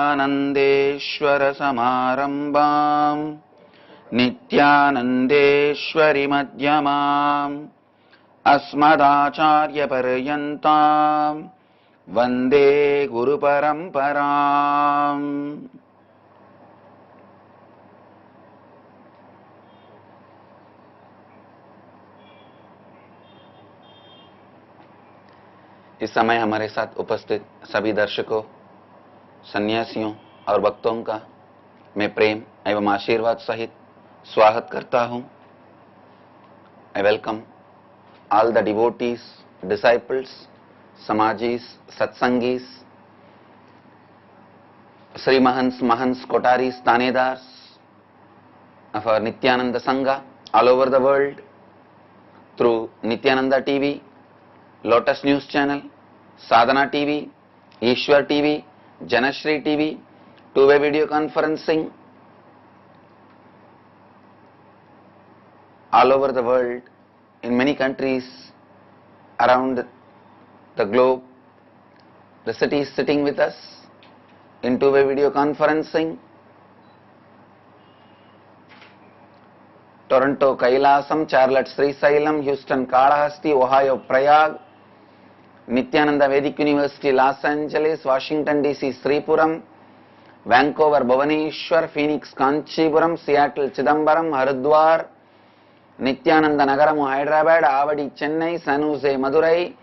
नित्यानन्देश्वर समारम्भाम् नित्यानन्देश्वरि मध्यमाम् अस्मदाचार्यपर्यन्ताम् वन्दे गुरुपरम्पराम्। इस समय हमारे साथ उपस्थित सभी दर्शकों, सन्यासियों और भक्तों का मैं प्रेम एवं आशीर्वाद सहित स्वागत करता हूं। I welcome all the devotees, disciples, samajis, satsangis, Sri Mahants, Kotaris, Tanedars of our Nityananda Sangha all over the world through Nityananda TV, Lotus News Channel, Sadhana TV, Ishwar TV, Janashri TV, two-way video conferencing, all over the world, in many countries around the globe. The city is sitting with us in two-way video conferencing. Toronto, Kailasam, Charlotte, Srisailam, Houston, Kalahasti, Ohio, Prayag, Nityananda Vedic University, Los Angeles, Washington DC, Sripuram, Vancouver, Bhubaneswar, Phoenix, Kanchipuram, Seattle, Chidambaram, Haridwar, Nityananda Nagaram, Hyderabad, Avadi, Chennai, San Jose, Madurai,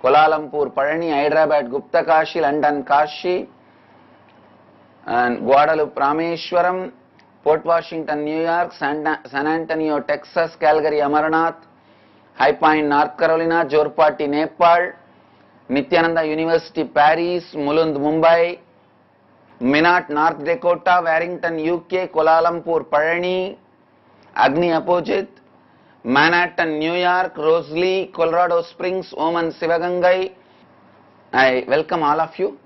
Kuala Lumpur, Palani, Hyderabad, Gupta Kashi, London, Kashi, and Guadalupe, Rameshwaram, Port Washington, New York, San Antonio, Texas, Calgary, Amarnath, High Point, North Carolina, Jorpati, Nepal, Nityananda University, Paris, Mulund, Mumbai, Minot, North Dakota, Warrington, UK, Kuala Lumpur, Palani, Agni Apojit, Manhattan, New York, Rosalie, Colorado Springs, Oman, Sivagangai. I welcome all of you.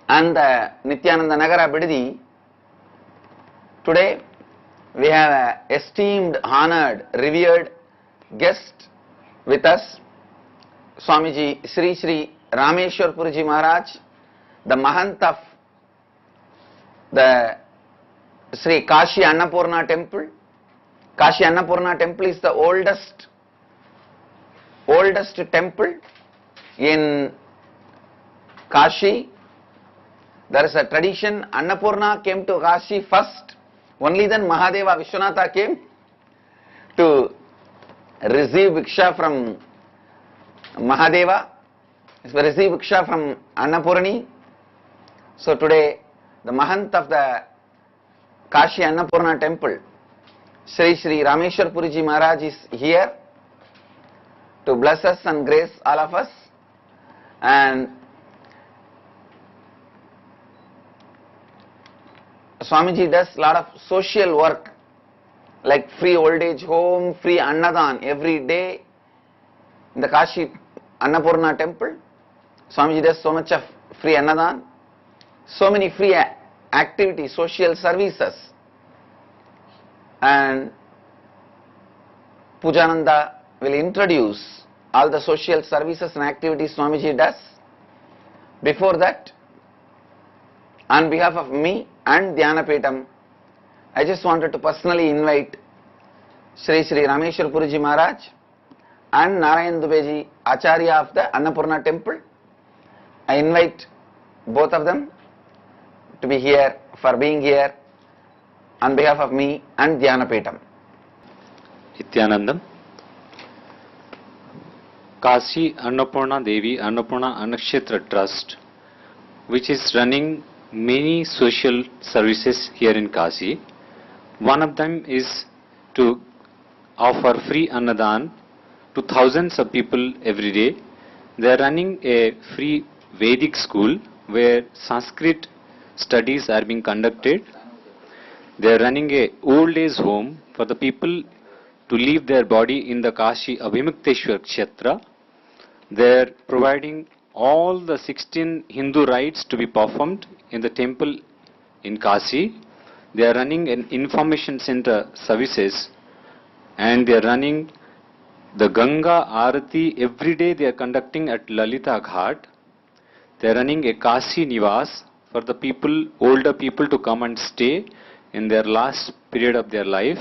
And the Nityananda Nagara Bididi. Today we have an esteemed, honored, revered guest with us, Swamiji Sri Sri Rameshwar Puriji Maharaj, the Mahant of the Sri Kashi Annapurna Temple. Kashi Annapurna Temple is the oldest temple in Kashi. There is a tradition, Annapurna came to Kashi first, only then Mahadeva Vishwanatha came to receive Bhiksha from Mahadeva, receive Bhiksha from Annapurni. So today the Mahant of the Kashi Annapurna Temple, Sri Sri Rameshwar Puriji Maharaj, is here to bless us and grace all of us. And Swamiji does a lot of social work like free old age home, free Annadan every day in the Kashi Annapurna Temple. Swamiji does so much of free Annadan, so many free activities, social services. And Pujananda will introduce all the social services and activities Swamiji does. Before that, on behalf of me and Dhyanapeetham, I just wanted to personally invite Sri Sri Rameshwar Puriji Maharaj and Narayan Dubeji, Acharya of the Annapurna Temple. I invite both of them to be here, for being here on behalf of me and Dhyanapeetham. Nityanandam. Kashi Annapurna Devi Annapurna Annakshetra Trust, which is running many social services here in Kashi. One of them is to offer free Annadan to thousands of people every day. They are running a free Vedic school where Sanskrit studies are being conducted. They are running a old age home for the people to leave their body in the Kashi Abhimukteshwar Kshetra. They are providing all the 16 Hindu rites to be performed in the temple in Kashi. They are running an information center services, and they are running the Ganga Arati every day. They are conducting at Lalita Ghat. They are running a Kashi Nivas for the people, older people to come and stay in their last period of their life.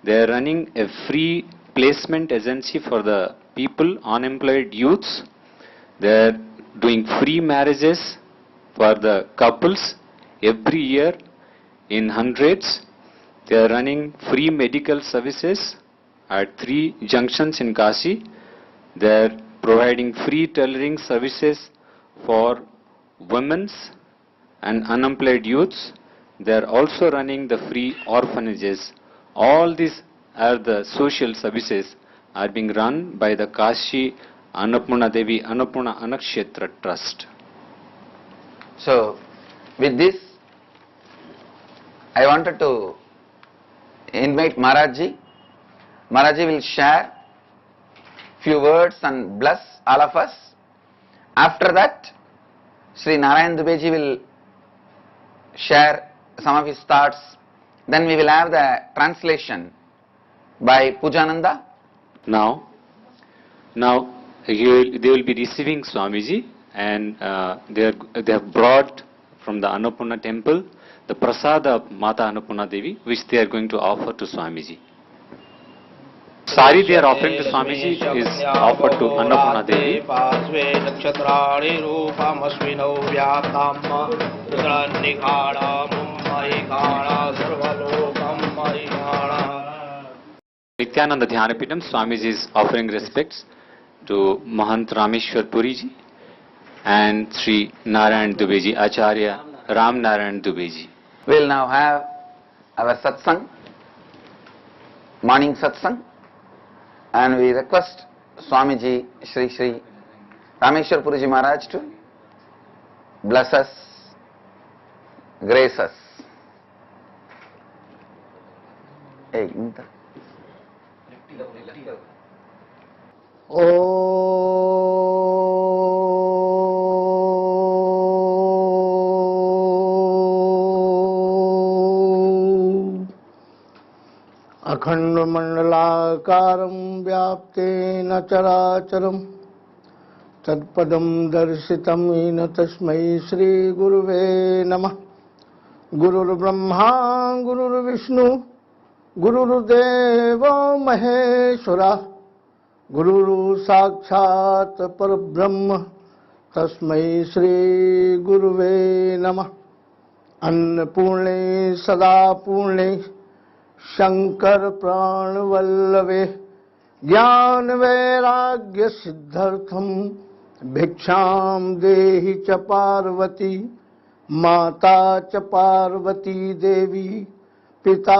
They are running a free placement agency for the people, unemployed youths. They are doing free marriages for the couples every year in hundreds. They are running free medical services at 3 junctions in Kashi. They are providing free tailoring services for women's and unemployed youths. They are also running the free orphanages. All these are the social services are being run by the Kashi Annapurna Devi Annapurna Anakshetra Trust. So, with this, I wanted to invite Maharajji. Maharajji will share few words and bless all of us. After that, Sri Narayan Dubeji will share some of his thoughts. Then we will have the translation by Pujananda. Now they will be receiving Swamiji, and they have brought from the Annapurna temple the prasad of Mata Annapurna Devi, which they are going to offer to Swamiji. Sari they are offering to Swamiji is offered to Annapurna Devi. Nityananda Dhyanapitham, Swamiji is offering respects to Mahant Rameshwar Puriji and Sri Narayan Dubeji, Acharya Ram Narayan Dubeji. We will now have our satsang, morning satsang, and we request Swamiji Sri Rameshwar Puriji Maharaj to bless us, grace us. Hey, inta. अखंड मंडलाकारं व्याप्तेन चराचरं तत्पदं दर्शितं येन तस्मै श्री गुरुवे नमः। गुरुर्ब्रह्मा गुरुर्विष्णु गुरुर्देवो महेश्वरः गुरुर्साक्षात् परब्रह्म तस्मै श्री गुरुवे नमः। अन्नपूर्णे सदा पूर्णे शंकर प्राण वल्लभे ज्ञान वैराग्य सिद्ध्यर्थम भिक्षाम देहि च पार्वती माता च पार्वती देवी पिता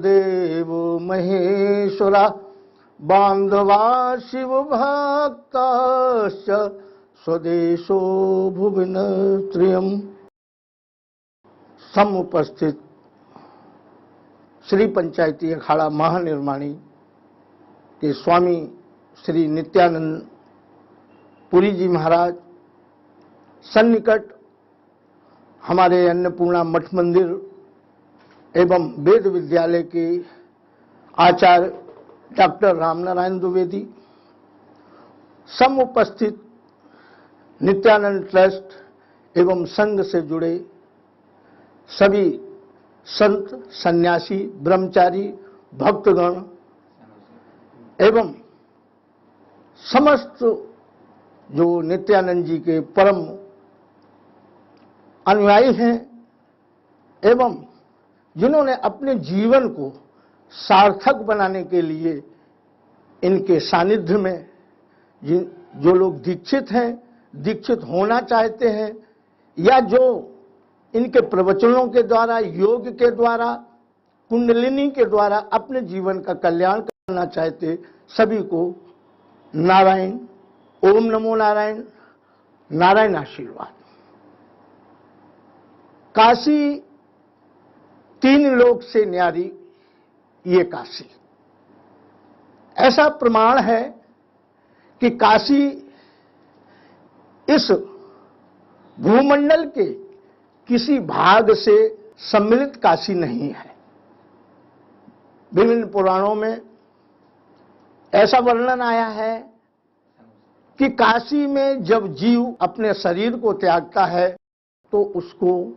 देवो महेश्वरा बांधवा शिव भक्ताश्च स्वदेशो भुवन त्रियम्। समुपस्थित श्री पंचायती अखाड़ा महानिर्माणी के स्वामी श्री नित्यानंद पुरी जी महाराज, सन्निकट हमारे अन्नपूर्णा मठ मंदिर एवं वेद विद्यालय के आचार्य डॉक्टर रामनारायण द्विवेदी, समुपस्थित नित्यानंद ट्रस्ट एवं संघ से जुड़े सभी संत सन्यासी ब्रह्मचारी भक्तगण एवं समस्त जो नित्यानंद जी के परम अनुयायी हैं एवं जिन्होंने अपने जीवन को सार्थक बनाने के लिए इनके सानिध्य में जो लोग दीक्षित हैं, दीक्षित होना चाहते हैं, या जो इनके प्रवचनों के द्वारा, योग के द्वारा, कुंडलिनी के द्वारा अपने जीवन का कल्याण करना चाहते, सभी को नारायण, ओम नमो नारायण, नारायण आशीर्वाद। काशी 3 लोक से न्यारी ये काशी, ऐसा प्रमाण है कि काशी इस भूमंडल के किसी भाग से सम्मिलित काशी नहीं है। विभिन्न पुराणों में ऐसा वर्णन आया है कि काशी में जब जीव अपने शरीर को त्यागता है तो उसको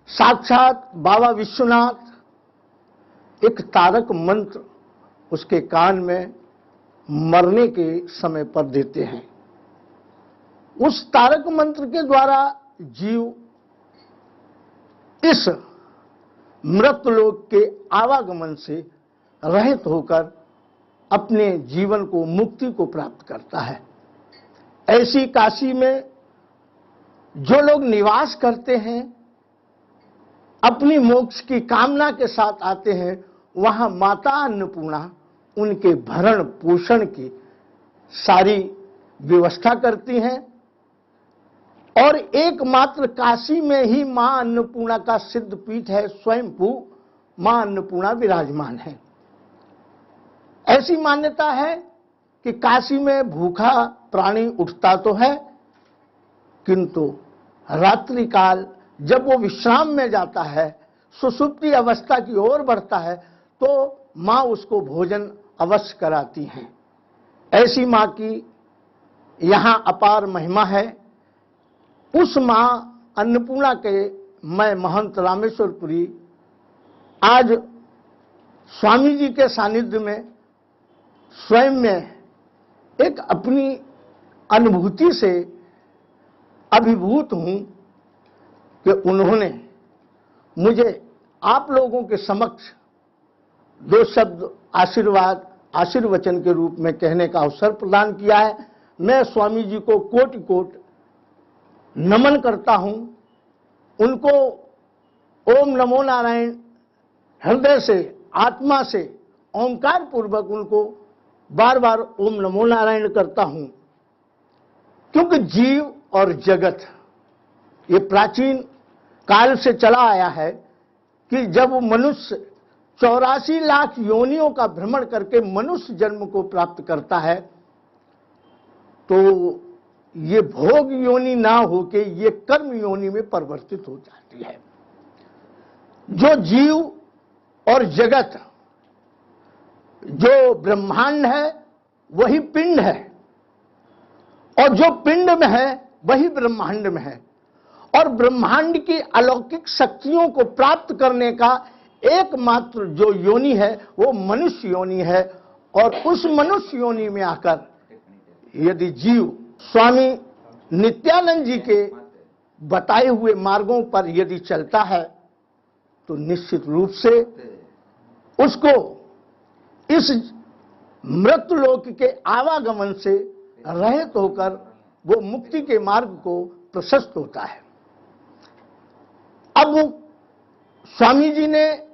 साक्षात बाबा विश्वनाथ एक तारक मंत्र उसके कान में मरने के समय पर देते हैं। उस तारक मंत्र के द्वारा जीव इस मृतलोक के आवागमन से रहित होकर अपने जीवन को, मुक्ति को प्राप्त करता है। ऐसी काशी में जो लोग निवास करते हैं, अपनी मोक्ष की कामना के साथ आते हैं, वहां माता अन्नपूर्णा उनके भरण पोषण की सारी व्यवस्था करती हैं। और एकमात्र काशी में ही मां अन्नपूर्णा का सिद्ध पीठ है, स्वयंभू मां अन्नपूर्णा विराजमान है। ऐसी मान्यता है कि काशी में भूखा प्राणी उठता तो है, किंतु रात्रि काल जब वो विश्राम में जाता है, सुषुप्ति अवस्था की ओर बढ़ता है, तो मां उसको भोजन अवश्य कराती हैं। ऐसी मां की यहां अपार महिमा है। उस मां अन्नपूर्णा के मैं महंत रामेश्वरपुरी आज स्वामी जी के सानिध्य में स्वयं में एक अपनी अनुभूति से अभिभूत हूं कि उन्होंने मुझे आप लोगों के समक्ष दो शब्द आशीर्वाद, आशीर्वचन के रूप में कहने का अवसर प्रदान किया है। मैं स्वामी जी को कोटि कोटि नमन करता हूं। उनको ओम नमो नारायण हृदय से, आत्मा से, ओंकार पूर्वक उनको बार बार ओम नमो नारायण करता हूं, क्योंकि जीव और जगत ये प्राचीन काल से चला आया है कि जब मनुष्य 84 लाख योनियों का भ्रमण करके मनुष्य जन्म को प्राप्त करता है, तो ये भोग योनि ना होके ये कर्म योनि में परिवर्तित हो जाती है। जो जीव और जगत, जो ब्रह्मांड है वही पिंड है, और जो पिंड में है वही ब्रह्मांड में है। और ब्रह्मांड की अलौकिक शक्तियों को प्राप्त करने का एकमात्र जो योनि है वो मनुष्य योनि है। और उस मनुष्य योनि में आकर यदि जीव स्वामी नित्यानंद जी के बताए हुए मार्गों पर यदि चलता है, तो निश्चित रूप से उसको इस मृतलोक के आवागमन से रहित होकर वो मुक्ति के मार्ग को प्रशस्त होता है। अब स्वामी जी ने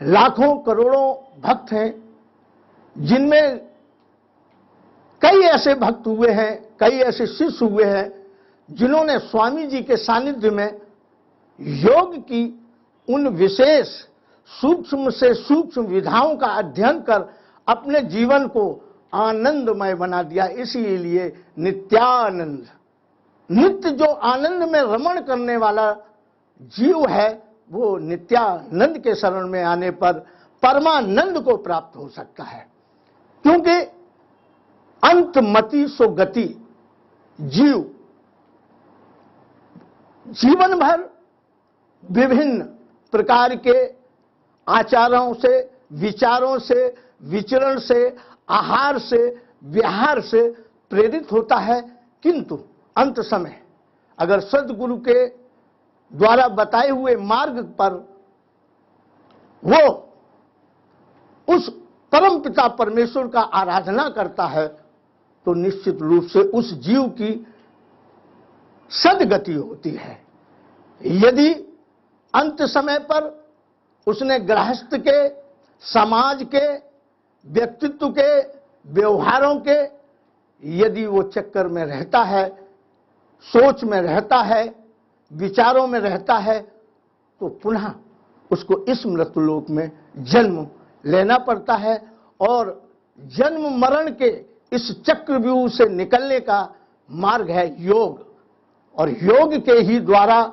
लाखों करोड़ों भक्त हैं, जिनमें कई ऐसे भक्त हुए हैं, कई ऐसे शिष्य हुए हैं जिन्होंने स्वामी जी के सानिध्य में योग की उन विशेष सूक्ष्म से सूक्ष्म विधाओं का अध्ययन कर अपने जीवन को आनंदमय बना दिया। इसीलिए नित्यानंद, नित्य जो आनंद में रमण करने वाला जीव है, वो नित्यानंद के शरण में आने पर परमानंद को प्राप्त हो सकता है। क्योंकि अंतमति सो गति, जीव जीवन भर विभिन्न प्रकार के आचारों से, विचारों से, विचरण से, आहार से, विहार से प्रेरित होता है, किंतु अंत समय अगर सद्गुरु के द्वारा बताए हुए मार्ग पर वो उस परम पिता परमेश्वर का आराधना करता है, तो निश्चित रूप से उस जीव की सदगति होती है। यदि अंत समय पर उसने गृहस्थ के, समाज के, व्यक्तित्व के, व्यवहारों के यदि वो चक्कर में रहता है, सोच में रहता है, विचारों में रहता है, तो पुनः उसको इस मृतलोक में जन्म लेना पड़ता है। और जन्म मरण के इस चक्रव्यूह से निकलने का मार्ग है योग। और योग के ही द्वारा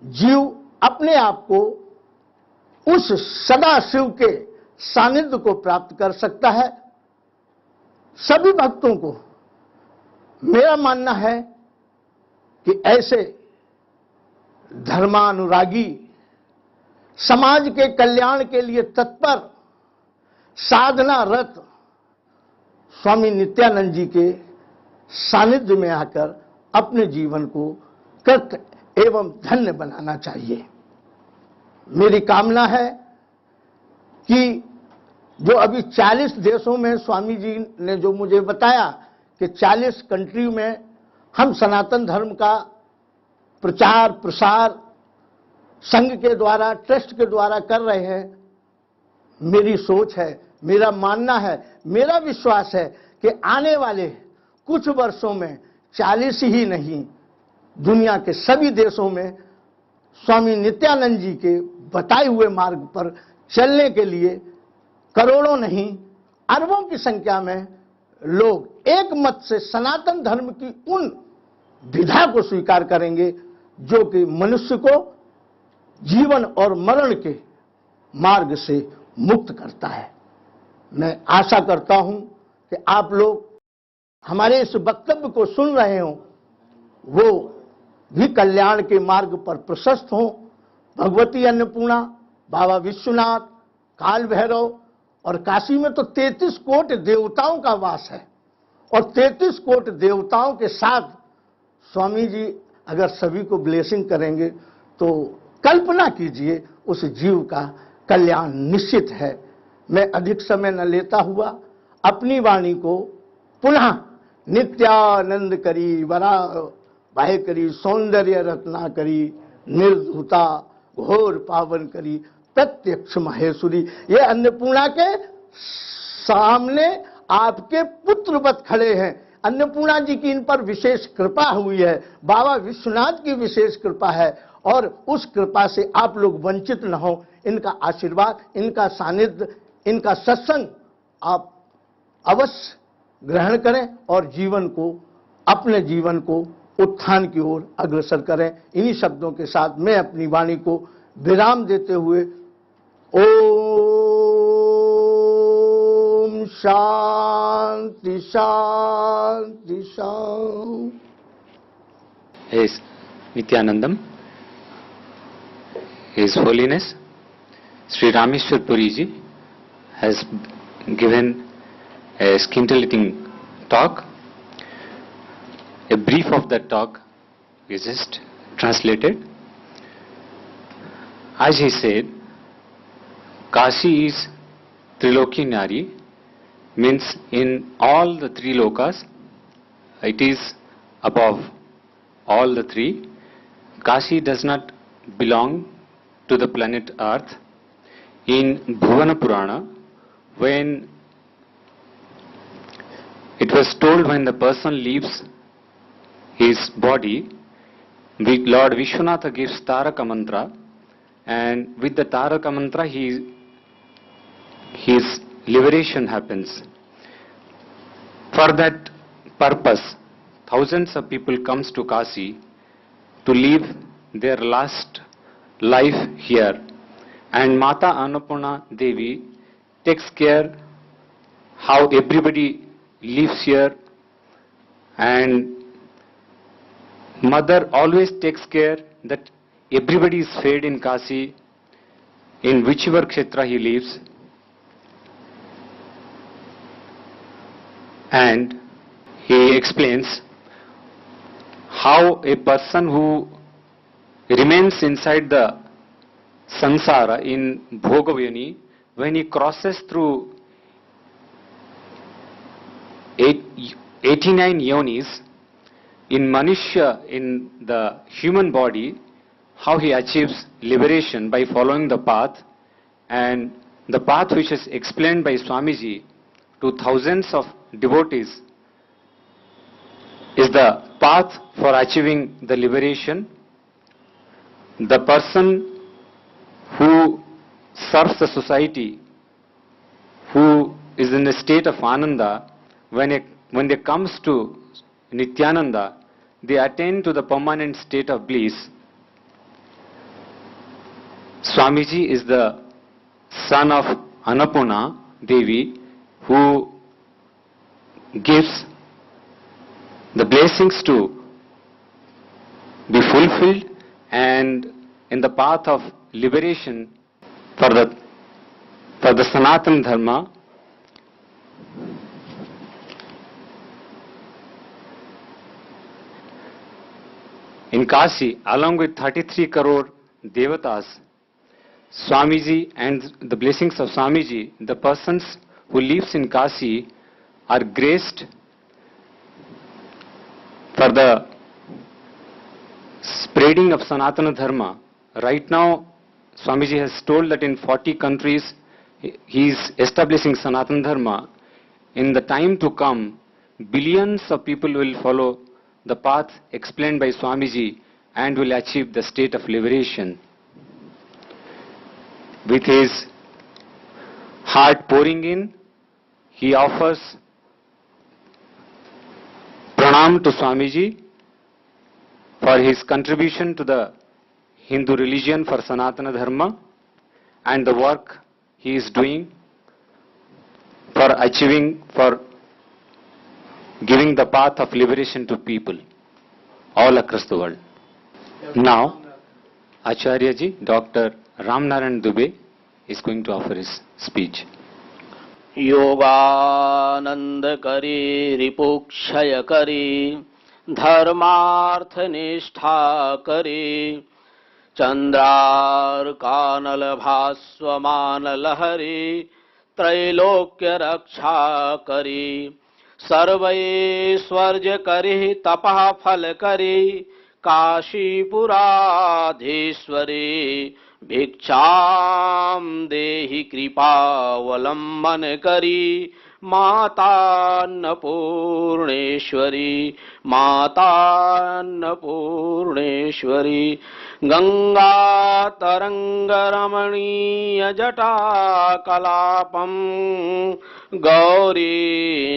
जीव अपने आप को उस सदाशिव के सानिध्य को प्राप्त कर सकता है। सभी भक्तों को मेरा मानना है कि ऐसे धर्मानुरागी, समाज के कल्याण के लिए तत्पर, साधना रत स्वामी नित्यानंद जी के सानिध्य में आकर अपने जीवन को कृत एवं धन्य बनाना चाहिए। मेरी कामना है कि जो अभी 40 देशों में स्वामी जी ने जो मुझे बताया कि 40 कंट्री में हम सनातन धर्म का प्रचार प्रसार संघ के द्वारा, ट्रस्ट के द्वारा कर रहे हैं। मेरी सोच है, मेरा मानना है, मेरा विश्वास है कि आने वाले कुछ वर्षों में 40 ही नहीं, दुनिया के सभी देशों में स्वामी नित्यानंद जी के बताए हुए मार्ग पर चलने के लिए करोड़ों नहीं अरबों की संख्या में लोग एक मत से सनातन धर्म की उन विधा को स्वीकार करेंगे जो कि मनुष्य को जीवन और मरण के मार्ग से मुक्त करता है। मैं आशा करता हूं कि आप लोग हमारे इस वक्तव्य को सुन रहे हो, वो भी कल्याण के मार्ग पर प्रशस्त हो। भगवती अन्नपूर्णा, बाबा विश्वनाथ, काल भैरव और काशी में तो 33 कोट देवताओं का वास है और 33 कोट देवताओं के साथ स्वामी जी अगर सभी को ब्लेसिंग करेंगे तो कल्पना कीजिए उस जीव का कल्याण निश्चित है। मैं अधिक समय न लेता हुआ अपनी वाणी को पुनः नित्यानंद करी वरा बाहे करी सौंदर्य रत्ना करी निर्धुता घोर पावन करी प्रत्यक्ष महेश्वरी, ये अन्नपूर्णा के सामने आपके पुत्रवत खड़े हैं। अन्नपूर्णा जी की इन पर विशेष कृपा हुई है, बाबा विश्वनाथ की विशेष कृपा है और उस कृपा से आप लोग वंचित न हो। इनका आशीर्वाद, इनका सानिध्य, इनका सत्संग आप अवश्य ग्रहण करें और जीवन को, अपने जीवन को उत्थान की ओर अग्रसर करें। इन्हीं शब्दों के साथ मैं अपनी वाणी को विराम देते हुए ओम शांति शांति शांति। His Nityanandam, His Holiness Sri Rameshwar Puri ji has given a scintillating talk. A brief of that talk is just translated. As he said, Kashi is Triloki Nari, means in all the three lokas, it is above all the three. Kashi does not belong to the planet Earth. In Bhuvana Purana, when it was told when the person leaves his body, Lord Vishwanatha gives Taraka mantra, and with the Taraka mantra his liberation happens. For that purpose, thousands of people comes to Kashi to live their last life here, and Mata Annapurna Devi takes care how everybody lives here, and Mother always takes care that everybody is fed in Kashi, in whichever kshetra he lives. And he explains how a person who remains inside the samsara in Bhogavayani, when he crosses through 89 yonis, in Manushya, in the human body, how he achieves liberation by following the path, and the path which is explained by Swamiji to thousands of devotees is the path for achieving the liberation. The person who serves the society, who is in a state of Ananda, when they comes to Nityananda, they attain to the permanent state of bliss. Swamiji is the son of Annapurna Devi, who gives the blessings to be fulfilled and in the path of liberation for the Sanatana Dharma. In Kashi, along with 33 crore devatas, Swamiji and the blessings of Swamiji, the persons who lives in Kashi are graced for the spreading of Sanatana Dharma. Right now, Swamiji has told that in 40 countries he is establishing Sanatana Dharma. In the time to come, billions of people will follow the path explained by Swamiji and will achieve the state of liberation. With his heart pouring in, he offers pranam to Swamiji for his contribution to the Hindu religion for Sanatana Dharma and the work he is doing for giving the path of liberation to people all across the world. Now, Acharya ji, Dr. Ramnarayan Dubey is going to offer his speech. Yogananda करी रिपुक्षय करी धर्मार्थ निष्ठा करी चंद्रार कानल भास्वमान लहरी त्रैलोक्य रक्षा करी सर्वैश्वर्य करी तपः फल करी काशीपुराधीश्वरी भिक्षाम देहि कृपावलंबन करी मातान्नपूर्णेश्वरी गंगा तरंग रमणीय जटा कलापम गौरी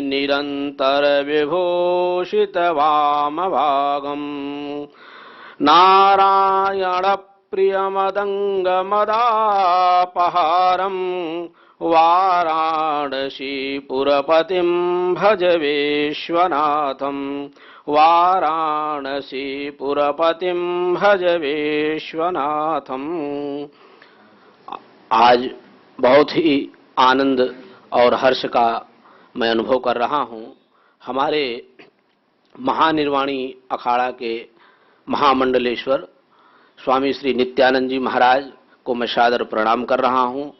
निरंतर विभूषित वाम भागम नारायण प्रियमदंग मदापहारम वाराणसीपुरपतिं भज विश्वनाथम वाराणसीपुरपतिं भज विश्वनाथम। आज बहुत ही आनंद और हर्ष का मैं अनुभव कर रहा हूँ। हमारे महानिर्वाणी अखाड़ा के महामंडलेश्वर स्वामी श्री नित्यानंद जी महाराज को मैं सादर प्रणाम कर रहा हूँ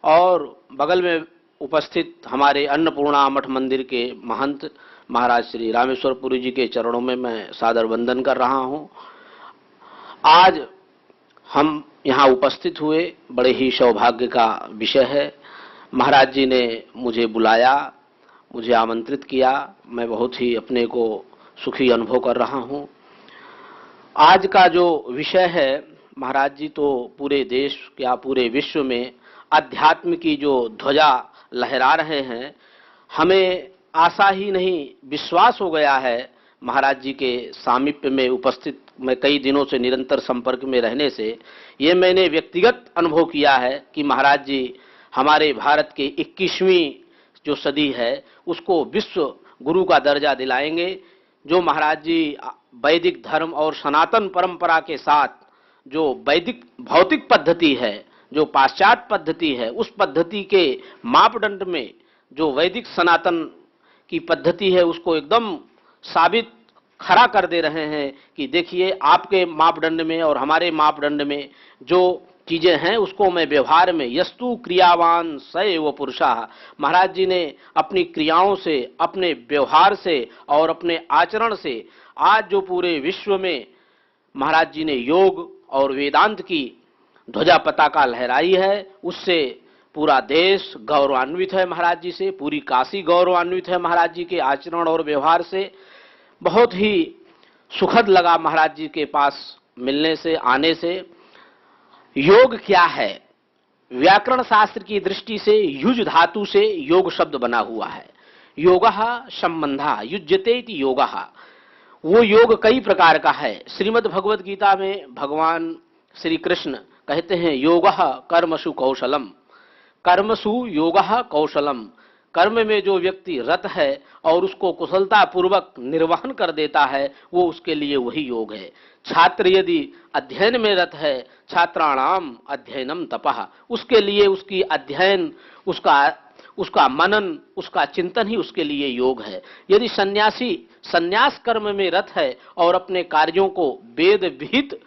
और बगल में उपस्थित हमारे अन्नपूर्णा मठ मंदिर के महंत महाराज श्री रामेश्वर पुरी जी के चरणों में मैं सादर वंदन कर रहा हूँ। आज हम यहाँ उपस्थित हुए बड़े ही सौभाग्य का विषय है। महाराज जी ने मुझे बुलाया, मुझे आमंत्रित किया, मैं बहुत ही अपने को सुखी अनुभव कर रहा हूँ। आज का जो विषय है, महाराज जी तो पूरे देश या पूरे विश्व में अध्यात्म की जो ध्वजा लहरा रहे हैं, हमें आशा ही नहीं विश्वास हो गया है। महाराज जी के सामीप्य में उपस्थित मैं कई दिनों से निरंतर संपर्क में रहने से ये मैंने व्यक्तिगत अनुभव किया है कि महाराज जी हमारे भारत के 21वीं जो सदी है उसको विश्व गुरु का दर्जा दिलाएंगे। जो महाराज जी वैदिक धर्म और सनातन परंपरा के साथ जो वैदिक भौतिक पद्धति है, जो पाश्चात्य पद्धति है, उस पद्धति के मापदंड में जो वैदिक सनातन की पद्धति है उसको एकदम साबित खड़ा कर दे रहे हैं कि देखिए आपके मापदंड में और हमारे मापदंड में जो चीजें हैं उसको मैं व्यवहार में यस्तु क्रियावान स एव पुरुषः। महाराज जी ने अपनी क्रियाओं से, अपने व्यवहार से और अपने आचरण से आज जो पूरे विश्व में महाराज जी ने योग और वेदांत की ध्वजा पताका लहराई है, उससे पूरा देश गौरवान्वित है। महाराज जी से पूरी काशी गौरवान्वित है। महाराज जी के आचरण और व्यवहार से बहुत ही सुखद लगा महाराज जी के पास मिलने से, आने से। योग क्या है? व्याकरण शास्त्र की दृष्टि से युज धातु से योग शब्द बना हुआ है। योगः संबंधा युज्यते इति योगः। वो योग कई प्रकार का है। श्रीमद् भगवद गीता में भगवान श्री कृष्ण कहते हैं योगः कर्मसु कौशलम, कर्मसु योगः कौशलम। कर्म में जो व्यक्ति रत है और उसको कुशलता पूर्वक निर्वहन कर देता है, वो उसके लिए वही योग है। छात्र यदि अध्ययन में रत है, छात्राणाम अध्ययनम तपः, उसके लिए उसकी अध्ययन, उसका मनन, उसका चिंतन ही उसके लिए योग है। यदि सन्यासी सन्यास कर्म में रत है और अपने कार्यों को वेद विहित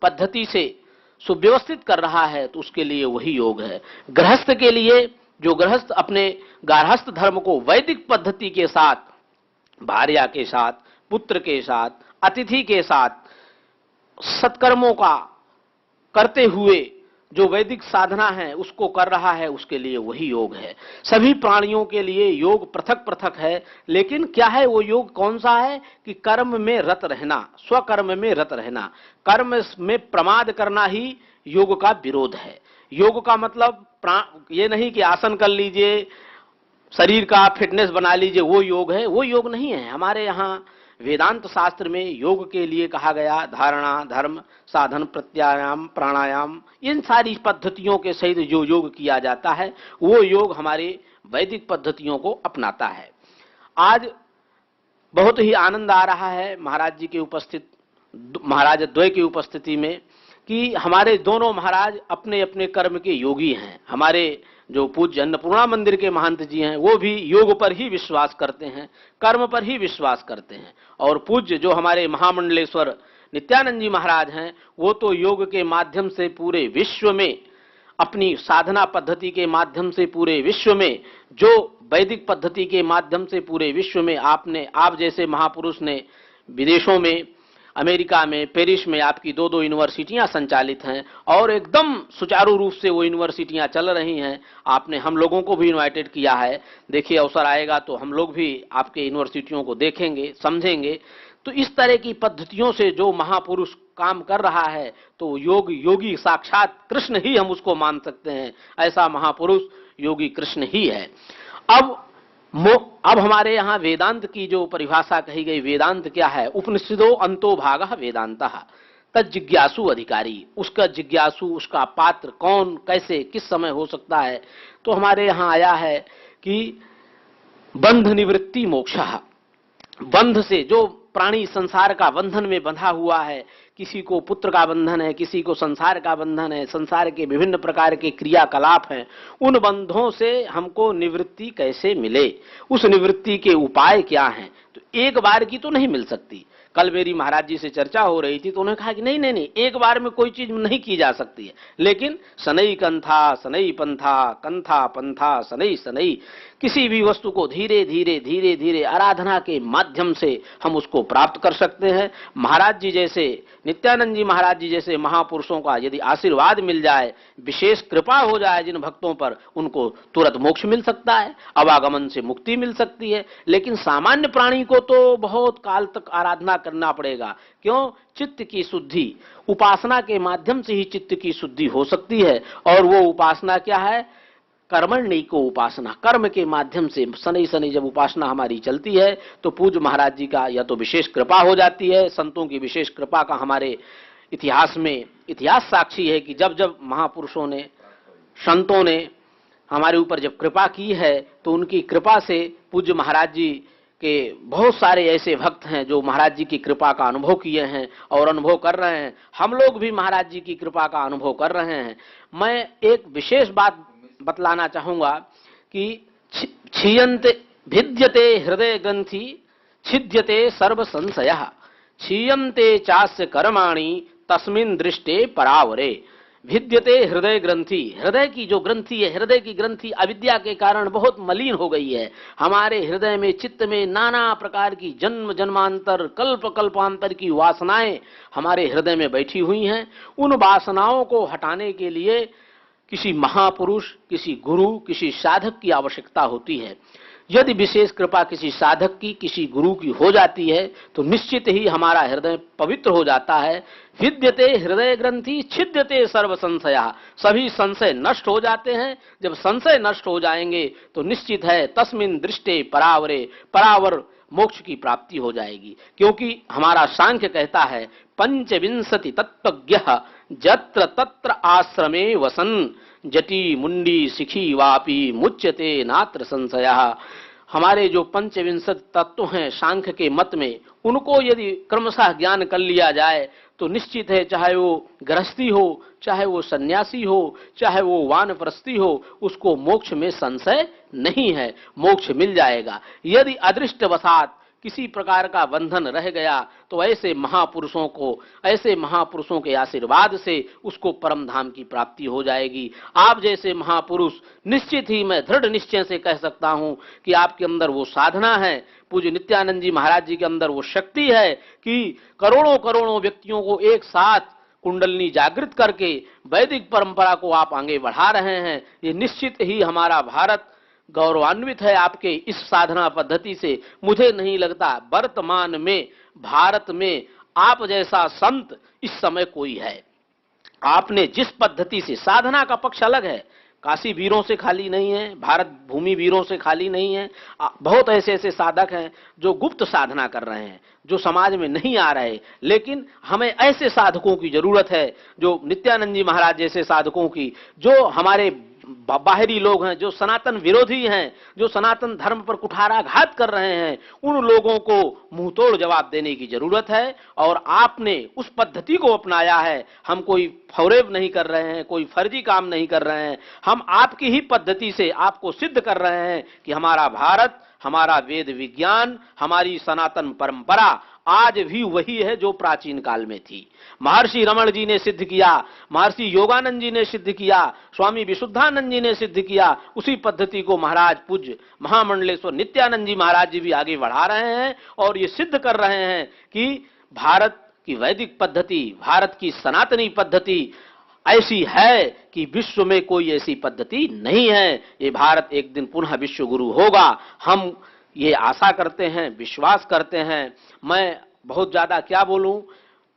पद्धति से सुव्यवस्थित कर रहा है, तो उसके लिए वही योग है। गृहस्थ के लिए, जो गृहस्थ अपने गार्हस्थ धर्म को वैदिक पद्धति के साथ, भार्या के साथ, पुत्र के साथ, अतिथि के साथ सत्कर्मों का करते हुए जो वैदिक साधना है उसको कर रहा है, उसके लिए वही योग है। सभी प्राणियों के लिए योग पृथक पृथक है, लेकिन क्या है वो योग, कौन सा है कि कर्म में रत रहना, स्वकर्म में रत रहना। कर्म में प्रमाद करना ही योग का विरोध है। योग का मतलब ये नहीं कि आसन कर लीजिए, शरीर का फिटनेस बना लीजिए, वो योग है, वो योग नहीं है। हमारे यहाँ वेदांत शास्त्र में योग के लिए कहा गया धारणा, धर्म, साधन, प्रत्यायाम, प्राणायाम, इन सारी पद्धतियों के सहित जो योग किया जाता है, वो योग हमारे वैदिक पद्धतियों को अपनाता है। आज बहुत ही आनंद आ रहा है महाराज जी के उपस्थित, महाराज द्वय की उपस्थिति में, कि हमारे दोनों महाराज अपने अपने कर्म के योगी हैं। हमारे जो पूज्य अन्नपूर्णा मंदिर के महंत जी हैं, वो भी योग पर ही विश्वास करते हैं, कर्म पर ही विश्वास करते हैं। और पूज्य जो हमारे महामंडलेश्वर नित्यानंद जी महाराज हैं, वो तो योग के माध्यम से पूरे विश्व में, अपनी साधना पद्धति के माध्यम से पूरे विश्व में, जो वैदिक पद्धति के माध्यम से पूरे विश्व में आप जैसे महापुरुष ने विदेशों में, अमेरिका में, पेरिस में आपकी 2-2 यूनिवर्सिटियां संचालित हैं और एकदम सुचारू रूप से वो यूनिवर्सिटियां चल रही हैं। आपने हम लोगों को भी इनवाइटेड किया है। देखिए अवसर आएगा तो हम लोग भी आपके यूनिवर्सिटियों को देखेंगे, समझेंगे। तो इस तरह की पद्धतियों से जो महापुरुष काम कर रहा है, तो योगी साक्षात कृष्ण ही हम उसको मान सकते हैं। ऐसा महापुरुष योगी कृष्ण ही है। अब हमारे यहाँ वेदांत की जो परिभाषा कही गई, वेदांत क्या है? उपनिषदो अंतो भागः वेदांतः तद जिज्ञासु अधिकारी। उसका जिज्ञासु, उसका पात्र कौन, कैसे, किस समय हो सकता है? तो हमारे यहाँ आया है कि बंध निवृत्ति मोक्षः। बंध से, जो प्राणी संसार का बंधन में बंधा हुआ है, किसी को पुत्र का बंधन है, किसी को संसार का बंधन है, संसार के विभिन्न प्रकार के क्रियाकलाप हैं, उन बंधों से हमको निवृत्ति कैसे मिले, उस निवृत्ति के उपाय क्या हैं? तो एक बार की तो नहीं मिल सकती। कल मेरी महाराज जी से चर्चा हो रही थी तो उन्होंने कहा कि नहीं, एक बार में कोई चीज नहीं की जा सकती है, लेकिन सनई कंथा, सनई पंथा, कंथा पंथा, सनई सनई, किसी भी वस्तु को धीरे धीरे आराधना के माध्यम से हम उसको प्राप्त कर सकते हैं। महाराज जी जैसे, नित्यानंद जी महाराज जी जैसे महापुरुषों का यदि आशीर्वाद मिल जाए, विशेष कृपा हो जाए जिन भक्तों पर, उनको तुरंत मोक्ष मिल सकता है, अवागमन से मुक्ति मिल सकती है। लेकिन सामान्य प्राणी को तो बहुत काल तक आराधना करना पड़ेगा। क्यों? चित्त की शुद्धि, उपासना के माध्यम से ही चित्त की शुद्धि हो सकती है। और वो उपासना क्या है? कर्मण्य को उपासना, कर्म के माध्यम से शनि जब उपासना हमारी चलती है तो पूज्य महाराज जी का या तो विशेष कृपा हो जाती है। संतों की विशेष कृपा का हमारे इतिहास में इतिहास साक्षी है कि जब जब महापुरुषों ने, संतों ने हमारे ऊपर जब कृपा की है, तो उनकी कृपा से पूज्य महाराज जी के बहुत सारे ऐसे भक्त हैं जो महाराज जी की कृपा का अनुभव किए हैं और अनुभव कर रहे हैं। हम लोग भी महाराज जी की कृपा का अनुभव कर रहे हैं। मैं एक विशेष बात बतलाना चाहूंगा कि क्षीयन्ते भिद्यते हृदय ग्रंथि छिद्यते सर्व संशयः क्षीयन्ते चास्य कर्माणि तस्मिन् दृष्टे परावरे। भिद्यते हृदय ग्रंथि, हृदय की जो ग्रंथि है, हृदय की ग्रंथि अविद्या के कारण बहुत मलिन हो गई है। हमारे हृदय में, चित्त में नाना प्रकार की जन्म जन्मांतर, कल्प कल्पांतर की वासनाएं हमारे हृदय में बैठी हुई हैं। उन वासनाओं को हटाने के लिए किसी महापुरुष, किसी गुरु, किसी साधक की आवश्यकता होती है। यदि विशेष कृपा किसी साधक की, किसी गुरु की हो जाती है तो निश्चित ही हमारा हृदय पवित्र हो जाता है। भिद्यते हृदय ग्रंथि छिद्यते सर्व संशयः, सभी संशय नष्ट हो जाते हैं। जब संशय नष्ट हो जाएंगे तो निश्चित है तस्मिन् दृष्टे परावरे, परावर मोक्ष की प्राप्ति हो जाएगी। क्योंकि हमारा सांख्य कहता है पंचविंशति तत्त्वज्ञः जत्र तत्र आश्रमे वसन जटी मुंडी सिखी वापी मुच्यते नात्र संशयः। हमारे जो पंचविंशत तत्व हैं सांख्य के मत में, उनको यदि क्रमशः ज्ञान कर लिया जाए तो निश्चित है, चाहे वो गृहस्थी हो, चाहे वो सन्यासी हो, चाहे वो वानप्रस्थी हो, उसको मोक्ष में संशय नहीं है, मोक्ष मिल जाएगा। यदि अदृष्टवशात किसी प्रकार का बंधन रह गया तो ऐसे महापुरुषों के आशीर्वाद से उसको परम धाम की प्राप्ति हो जाएगी। आप जैसे महापुरुष, निश्चित ही मैं दृढ़ निश्चय से कह सकता हूं कि आपके अंदर वो साधना है, पूज्य नित्यानंद जी महाराज जी के अंदर वो शक्ति है कि करोड़ों करोड़ों व्यक्तियों को एक साथ कुंडलनी जागृत करके वैदिक परंपरा को आप आगे बढ़ा रहे हैं। ये निश्चित ही हमारा भारत गौरवान्वित है आपके इस साधना पद्धति से। मुझे नहीं लगता वर्तमान में भारत में आप जैसा संत इस समय कोई है। आपने जिस पद्धति से, साधना का पक्ष अलग है, काशी वीरों से खाली नहीं है, भारत भूमि वीरों से खाली नहीं है। बहुत ऐसे ऐसे साधक हैं जो गुप्त साधना कर रहे हैं, जो समाज में नहीं आ रहे, लेकिन हमें ऐसे साधकों की जरूरत है, जो नित्यानंद जी महाराज जैसे साधकों की, जो हमारे बाहरी लोग हैं, जो सनातन विरोधी हैं, जो सनातन धर्म पर कुठाराघात कर रहे हैं, उन लोगों को मुंह तोड़ जवाब देने की जरूरत है। और आपने उस पद्धति को अपनाया है। हम कोई फौरेब नहीं कर रहे हैं, कोई फर्जी काम नहीं कर रहे हैं, हम आपकी ही पद्धति से आपको सिद्ध कर रहे हैं कि हमारा भारत, हमारा वेद विज्ञान, हमारी सनातन परंपरा आज भी वही है जो प्राचीन काल में थी। महर्षि रमण जी ने सिद्ध किया, महर्षि योगानंद जी ने सिद्ध किया, स्वामी विशुद्धानंद जी ने सिद्ध किया, उसी पद्धति को महाराज पूज्य महामंडलेश्वर नित्यानंद जी महाराज जी भी आगे बढ़ा रहे हैं और ये सिद्ध कर रहे हैं कि भारत की वैदिक पद्धति, भारत की सनातनी पद्धति ऐसी है कि विश्व में कोई ऐसी पद्धति नहीं है। ये भारत एक दिन पुनः विश्व गुरु होगा, हम ये आशा करते हैं, विश्वास करते हैं। मैं बहुत ज्यादा क्या बोलूं,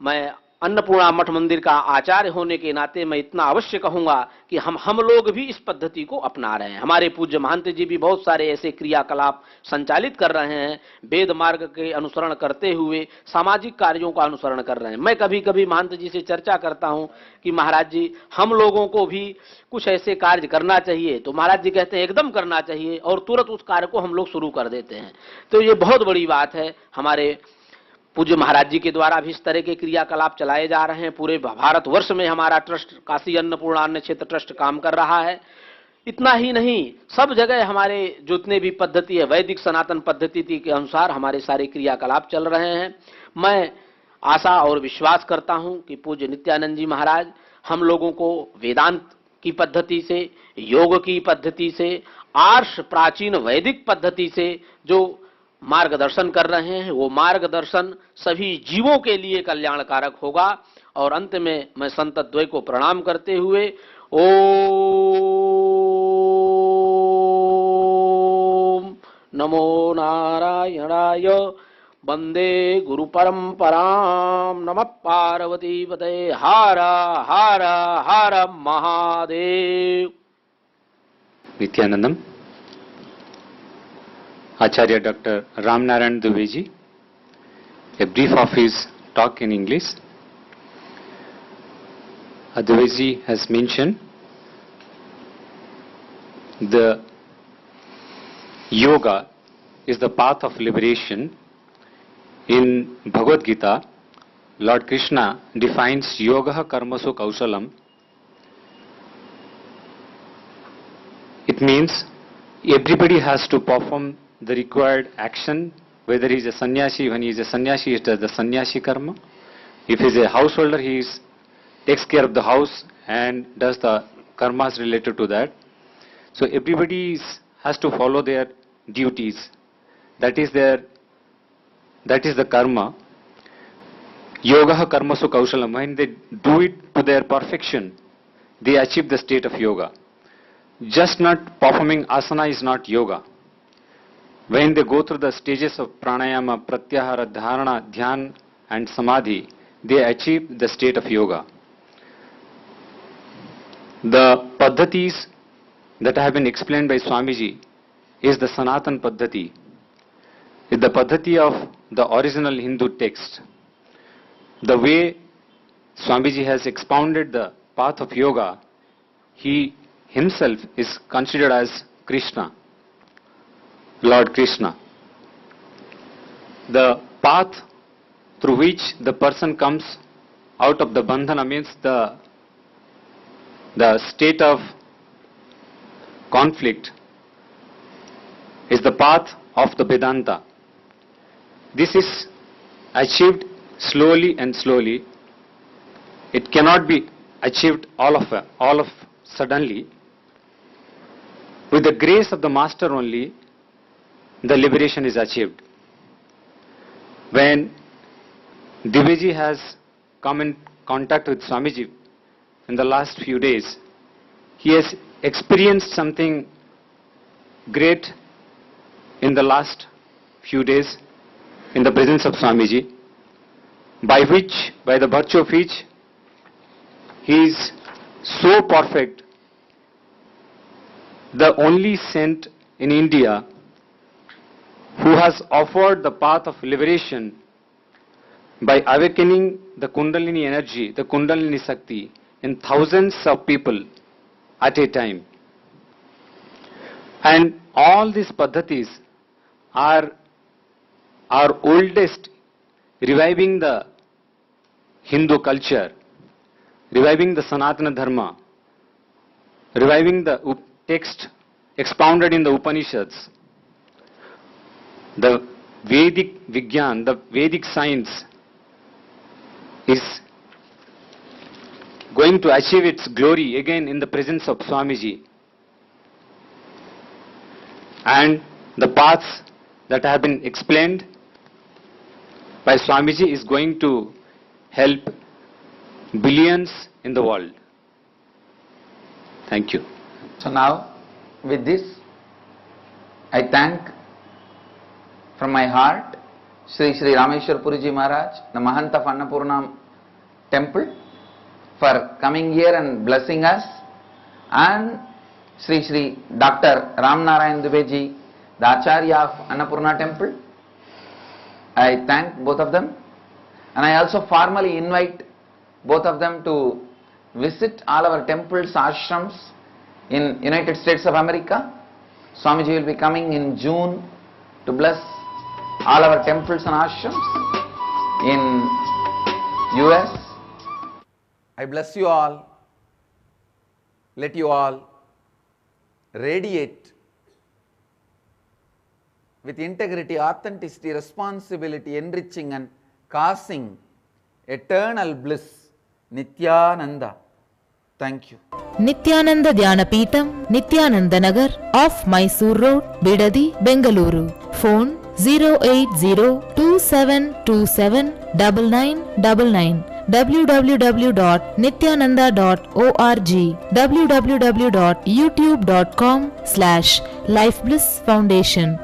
मैं अन्नपूर्णा मठ मंदिर का आचार्य होने के नाते मैं इतना अवश्य कहूंगा कि हम लोग भी इस पद्धति को अपना रहे हैं। हमारे पूज्य महंत जी भी बहुत सारे ऐसे क्रियाकलाप संचालित कर रहे हैं, वेद मार्ग के अनुसरण करते हुए सामाजिक कार्यों का अनुसरण कर रहे हैं। मैं कभी कभी महंत जी से चर्चा करता हूं कि महाराज जी, हम लोगों को भी कुछ ऐसे कार्य करना चाहिए, तो महाराज जी कहते हैं एकदम करना चाहिए, और तुरंत उस कार्य को हम लोग शुरू कर देते हैं। तो ये बहुत बड़ी बात है। हमारे पूज्य महाराज जी के द्वारा भी इस तरह के क्रियाकलाप चलाए जा रहे हैं। पूरे भारतवर्ष में हमारा ट्रस्ट, काशी अन्नपूर्णा अन्न क्षेत्र ट्रस्ट काम कर रहा है। इतना ही नहीं, सब जगह हमारे जितने भी पद्धति है, वैदिक सनातन पद्धति के अनुसार हमारे सारे क्रियाकलाप चल रहे हैं। मैं आशा और विश्वास करता हूं कि पूज्य नित्यानंद जी महाराज हम लोगों को वेदांत की पद्धति से, योग की पद्धति से, आर्ष प्राचीन वैदिक पद्धति से जो मार्गदर्शन कर रहे हैं, वो मार्गदर्शन सभी जीवों के लिए कल्याणकारक होगा। और अंत में मैं संत द्वय को प्रणाम करते हुए ओम नमो नारायणाय वंदे गुरु परंपराम नमः पार्वती पते हर हर हर Mahadev. Nityanandam Acharya Dr. Ram Narayan Dubey, a brief of his talk in English. Dubey has mentioned the yoga is the path of liberation. In Bhagavad Gita, Lord Krishna defines yoga karmasu kausalam. It means everybody has to perform the required action, whether he is a sannyasi. When he is a sannyasi, he does the sannyasi karma. If he is a householder, he takes care of the house and does the karmas related to that. So everybody has to follow their duties. That is the karma. Yoga karmasu kausalam. When they do it to their perfection, they achieve the state of yoga. Just not performing asana is not yoga. When they go through the stages of pranayama, pratyahara, dharana, dhyan and samadhi, they achieve the state of yoga. The paddhatis that have been explained by Swamiji is the Sanatan Paddhati. Is the Paddhati of the original Hindu text. The way Swamiji has expounded the path of yoga, he himself is considered as Krishna, Lord Krishna. The path through which the person comes out of the bandhana means the state of conflict is the path of the Vedanta. This is achieved slowly and slowly. It cannot be achieved all of suddenly. With the grace of the Master only, the liberation is achieved. When Divyaji has come in contact with Swamiji in the last few days, he has experienced something great in the last few days in the presence of Swamiji, by the virtue of which he is so perfect, the only saint in India who has offered the path of liberation by awakening the Kundalini energy, the Kundalini Shakti in thousands of people at a time. And all these paddhatis are our oldest, reviving the Hindu culture, reviving the Sanatana Dharma, reviving the text expounded in the Upanishads. The Vedic Vigyan, the Vedic science is going to achieve its glory again in the presence of Swamiji. And the paths that have been explained by Swamiji is going to help billions in the world. Thank you. So now, with this, I thank from my heart Sri Rameshwar Puriji Maharaj, the Mahant of Annapurna temple, for coming here and blessing us, and Sri Dr. Ram Narayan Dubey, the Acharya of Annapurna temple. I thank both of them, and I also formally invite both of them to visit all our temples, ashrams in United States of America. Swamiji will be coming in June to bless all our temples and ashrams in US. I bless you all. Let you all radiate with integrity, authenticity, responsibility, enriching and causing eternal bliss. Nityananda. Thank you. Nityananda Dhyanapitham, Nityananda Nagar, off Mysore Road, Bidadi, Bengaluru. Phone 08027279999. www.nityananda.org, www.youtube.com/Life Bliss Foundation.